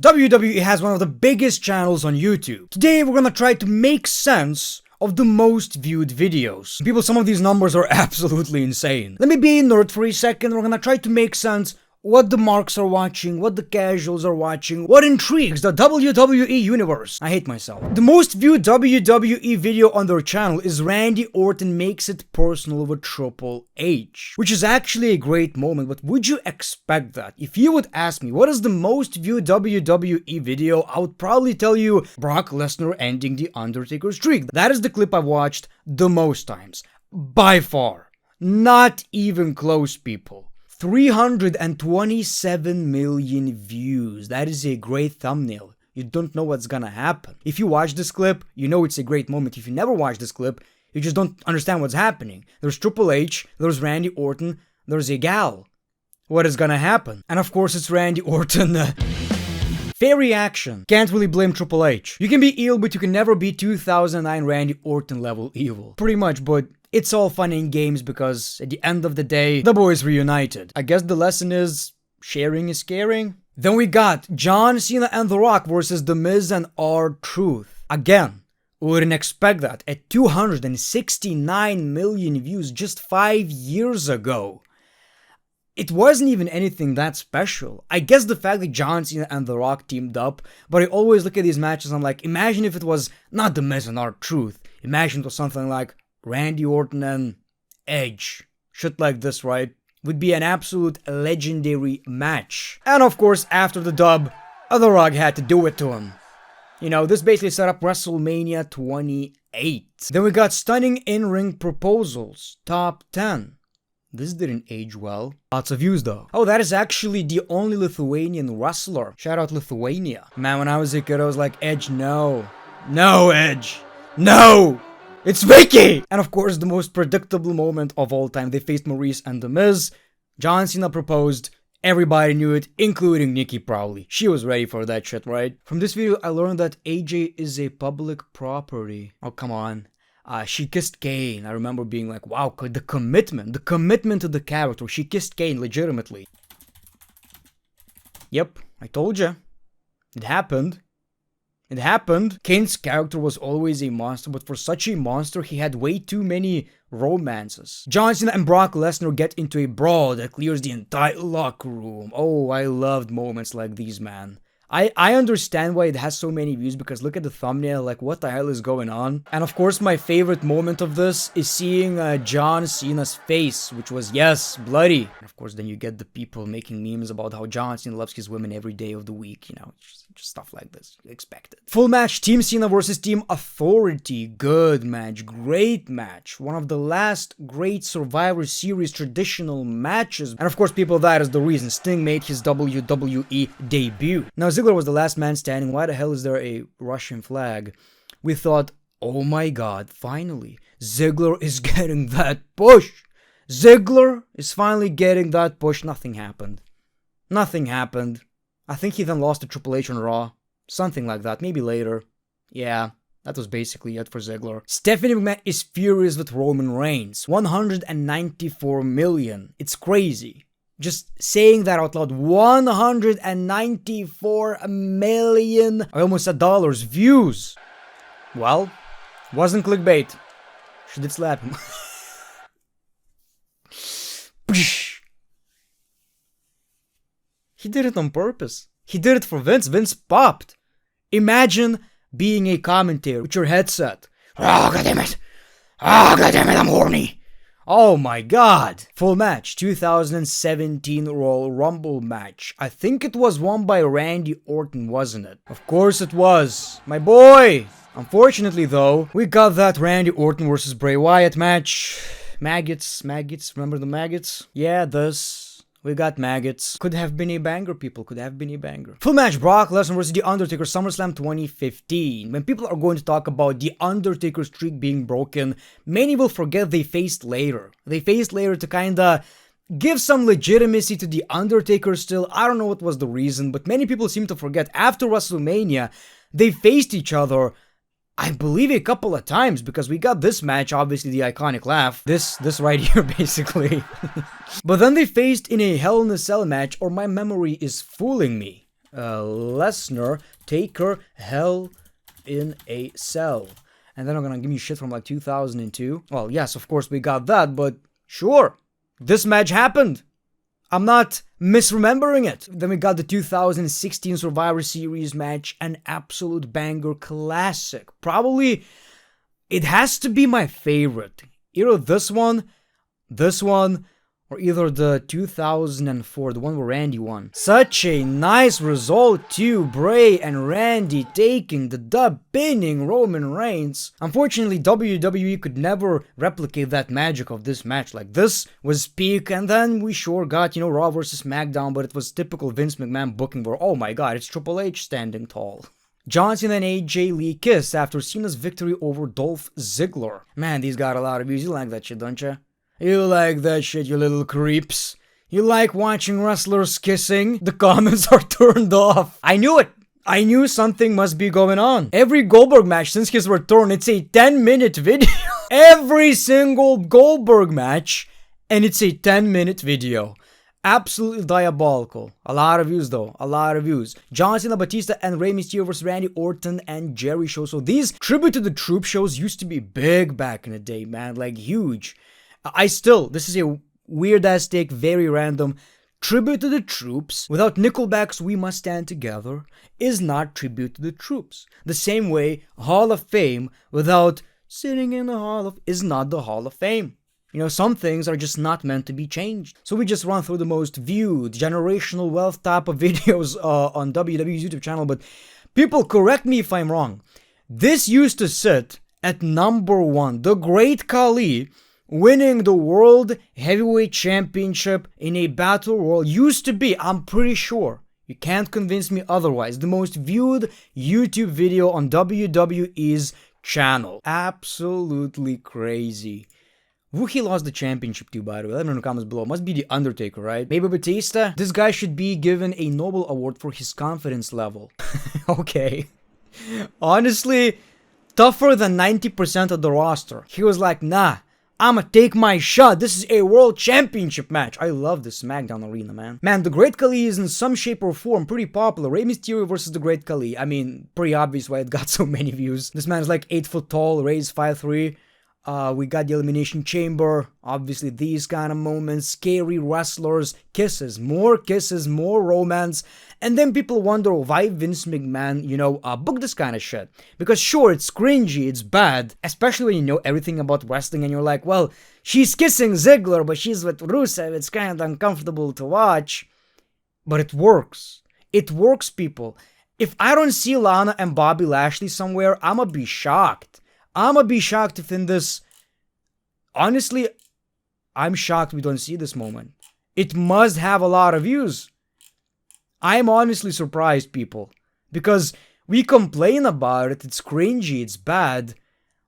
WWE has one of the biggest channels on YouTube. Today we're gonna try to make sense of the most viewed videos. People, some of these numbers are absolutely insane. Let me be a nerd for a second. We're gonna try to make sense what the marks are watching, what the casuals are watching, what intrigues the WWE universe. I hate myself. The most viewed WWE video on their channel is Randy Orton makes it personal with Triple H, which is actually a great moment, but would you expect that? If you would ask me what is the most viewed WWE video, I would probably tell you Brock Lesnar ending the Undertaker streak. That is the clip I've watched the most times, by far. Not even close, people. 327 million views. That is a great thumbnail. You don't know what's gonna happen. If you watch this clip, you know it's a great moment. If you never watch this clip, you just don't understand what's happening. There's Triple H, there's Randy Orton, there's a gal. What is gonna happen? And of course it's Randy Orton. Fair reaction. Can't really blame Triple H. You can be evil, but you can never be 2009 Randy Orton level evil. Pretty much, but it's all fun and games because at the end of the day, the boys reunited. I guess the lesson is sharing is caring. Then we got John Cena and The Rock versus The Miz and R-Truth. Again, wouldn't expect that. At 269 million views just 5 years ago. It wasn't even anything that special. I guess the fact that John Cena and The Rock teamed up, but I always look at these matches and I'm like, imagine if it was not The Miz and R-Truth. Imagine it was something like Randy Orton and Edge. Shit like this, right? Would be an absolute legendary match. And of course, after the dub, The Rock had to do it to him. You know, this basically set up WrestleMania 28. Then we got stunning in-ring proposals. Top 10. This didn't age well. Lots of views though. Oh, that is actually the only Lithuanian wrestler. Shout out Lithuania. Man, when I was a kid, I was like, Edge, no. No, Edge. No! It's Vicky! And of course, the most predictable moment of all time. They faced Maurice and The Miz. John Cena proposed. Everybody knew it, including Nikki probably. She was ready for that shit, right? From this video, I learned that AJ is a public property. Oh, come on. She kissed Kane. I remember being like, wow, the commitment to the character. She kissed Kane legitimately. Yep, I told you. It happened. It happened. Kane's character was always a monster, but for such a monster, he had way too many romances. John Cena and Brock Lesnar get into a brawl that clears the entire locker room. Oh, I loved moments like these, man. I understand why it has so many views because look at the thumbnail, like what the hell is going on? And of course my favorite moment of this is seeing John Cena's face, which was, yes, bloody. And of course then you get the people making memes about how John Cena loves his women every day of the week, you know, just stuff like this, expected. Full match, Team Cena versus Team Authority. Good match, great match. One of the last great Survivor Series traditional matches. And of course people, that is the reason Sting made his WWE debut. Now Ziggler was the last man standing. Why the hell is there a Russian flag? We thought, oh my god, finally, Ziggler is getting that push. Ziggler is finally getting that push. Nothing happened. Nothing happened. I think he then lost to Triple H on Raw. Something like that. Maybe later. Yeah, that was basically it for Ziggler. Stephanie McMahon is furious with Roman Reigns. 194 million. It's crazy. Just saying that out loud, 194 million, I almost said dollars, views. Well, wasn't clickbait. She did slap him. He did it on purpose. He did it for Vince. Vince popped. Imagine being a commentator with your headset. Oh, goddammit. Oh, goddammit, I'm horny. Oh my god! Full match, 2017 Royal Rumble match. I think it was won by Randy Orton, wasn't it? Of course it was. My boy! Unfortunately though, we got that Randy Orton versus Bray Wyatt match. Maggots, remember the maggots? Yeah, this. We got maggots. Could have been a banger, people. Could have been a banger. Full match, Brock Lesnar versus The Undertaker, SummerSlam 2015. When people are going to talk about The Undertaker streak being broken, many will forget they faced later. They faced later to kinda give some legitimacy to The Undertaker still. I don't know what was the reason, but many people seem to forget. After WrestleMania, they faced each other, I believe, a couple of times, because we got this match, obviously the iconic laugh, this right here basically. But then they faced in a Hell in a Cell match, or my memory is fooling me. Lesnar, Taker, Hell in a Cell. And then I'm gonna give me shit from like 2002. Well, yes, of course we got that, but sure, this match happened. I'm not misremembering it. Then we got the 2016 Survivor Series match, an absolute banger classic. Probably, it has to be my favorite. Either this one, or either the 2004, the one where Randy won. Such a nice result too, Bray and Randy taking the dub, pinning Roman Reigns. Unfortunately, WWE could never replicate that magic of this match. Like, this was peak, and then we sure got, Raw vs. SmackDown, but it was typical Vince McMahon booking where, oh my god, it's Triple H standing tall. John Cena and AJ Lee kiss after Cena's victory over Dolph Ziggler. Man, these got a lot of views. You like that shit, don't you? You like that shit, you little creeps. You like watching wrestlers kissing? The comments are turned off. I knew it. I knew something must be going on. Every Goldberg match since his return, it's a 10-minute video. Every single Goldberg match, and it's a 10-minute video. Absolutely diabolical. A lot of views though. A lot of views. John Cena, Batista, and Rey Mysterio vs. Randy Orton and Jerry show. So these Tribute to the Troop shows used to be big back in the day, man. Like, huge. This is a weird-ass take, very random. Tribute to the Troops, without Nickelback's We Must Stand Together, is not Tribute to the Troops. The same way, Hall of Fame, without Sitting in the Hall of, is not the Hall of Fame. Some things are just not meant to be changed. So we just run through the most viewed, generational wealth type of videos on WWE's YouTube channel, but people, correct me if I'm wrong. This used to sit at number 1. The Great Khali, winning the World Heavyweight Championship in a Battle Royal, used to be, I'm pretty sure, you can't convince me otherwise, the most viewed YouTube video on WWE's channel. Absolutely crazy. Who he lost the championship to, by the way? Let me know in the comments below. Must be the Undertaker, right? Maybe Batista? This guy should be given a Nobel Award for his confidence level. Okay. Honestly, tougher than 90% of the roster. He was like, nah, I'ma take my shot. This is a world championship match. I love this SmackDown arena, man. Man, the Great Khali is in some shape or form pretty popular. Rey Mysterio versus the Great Khali. I mean, pretty obvious why it got so many views. This man is like 8 foot tall, Rey's 5'3". We got the Elimination Chamber. Obviously, these kind of moments. Scary wrestlers. Kisses, more romance. And then people wonder why Vince McMahon, booked this kind of shit. Because sure, it's cringy, it's bad. Especially when you know everything about wrestling and you're like, well, she's kissing Ziggler, but she's with Rusev. It's kind of uncomfortable to watch. But it works. It works, people. If I don't see Lana and Bobby Lashley somewhere, I'ma be shocked. I'ma be shocked if in this... Honestly, I'm shocked we don't see this moment. It must have a lot of views. I'm honestly surprised, people. Because we complain about it, it's cringy, it's bad.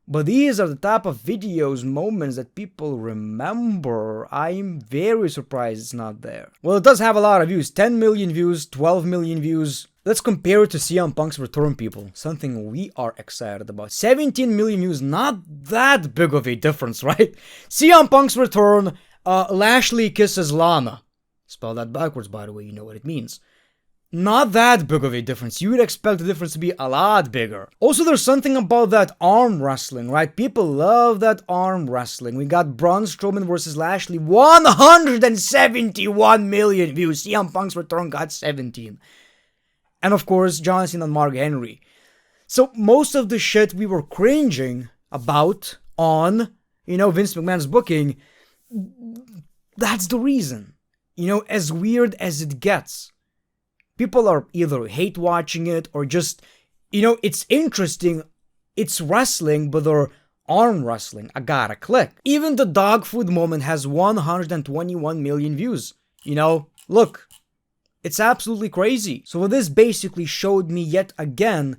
But these are the type of videos, moments that people remember. I'm very surprised it's not there. Well, it does have a lot of views. 10 million views, 12 million views. Let's compare it to CM Punk's return, people. Something we are excited about. 17 million views, not that big of a difference, right? CM Punk's return, Lashley kisses Lana. Spell that backwards, by the way, you know what it means. Not that big of a difference. You would expect the difference to be a lot bigger. Also, there's something about that arm wrestling, right? People love that arm wrestling. We got Braun Strowman versus Lashley. 171 million views. CM Punk's return got 17. And of course, John Cena and Mark Henry. So most of the shit we were cringing about on, Vince McMahon's booking, that's the reason. As weird as it gets. People are either hate watching it or just, it's interesting. It's wrestling, but they're arm wrestling. I gotta click. Even the dog food moment has 121 million views. Look, it's absolutely crazy. So this basically showed me yet again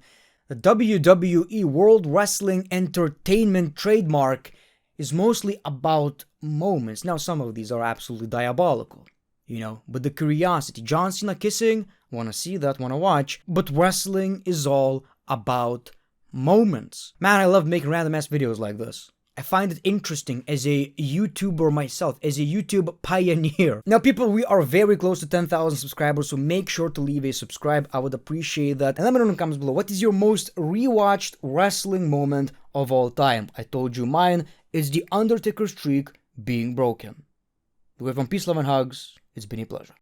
the WWE World Wrestling Entertainment trademark is mostly about moments. Now, some of these are absolutely diabolical. But the curiosity, John Cena kissing, wanna see that, wanna watch, but wrestling is all about moments. Man, I love making random ass videos like this. I find it interesting as a YouTuber myself, as a YouTube pioneer. Now, people, we are very close to 10,000 subscribers, so make sure to leave a subscribe. I would appreciate that. And let me know in the comments below, what is your most rewatched wrestling moment of all time? I told you mine is the Undertaker streak being broken. We're from Peace, Love, and Hugs. It's been a pleasure.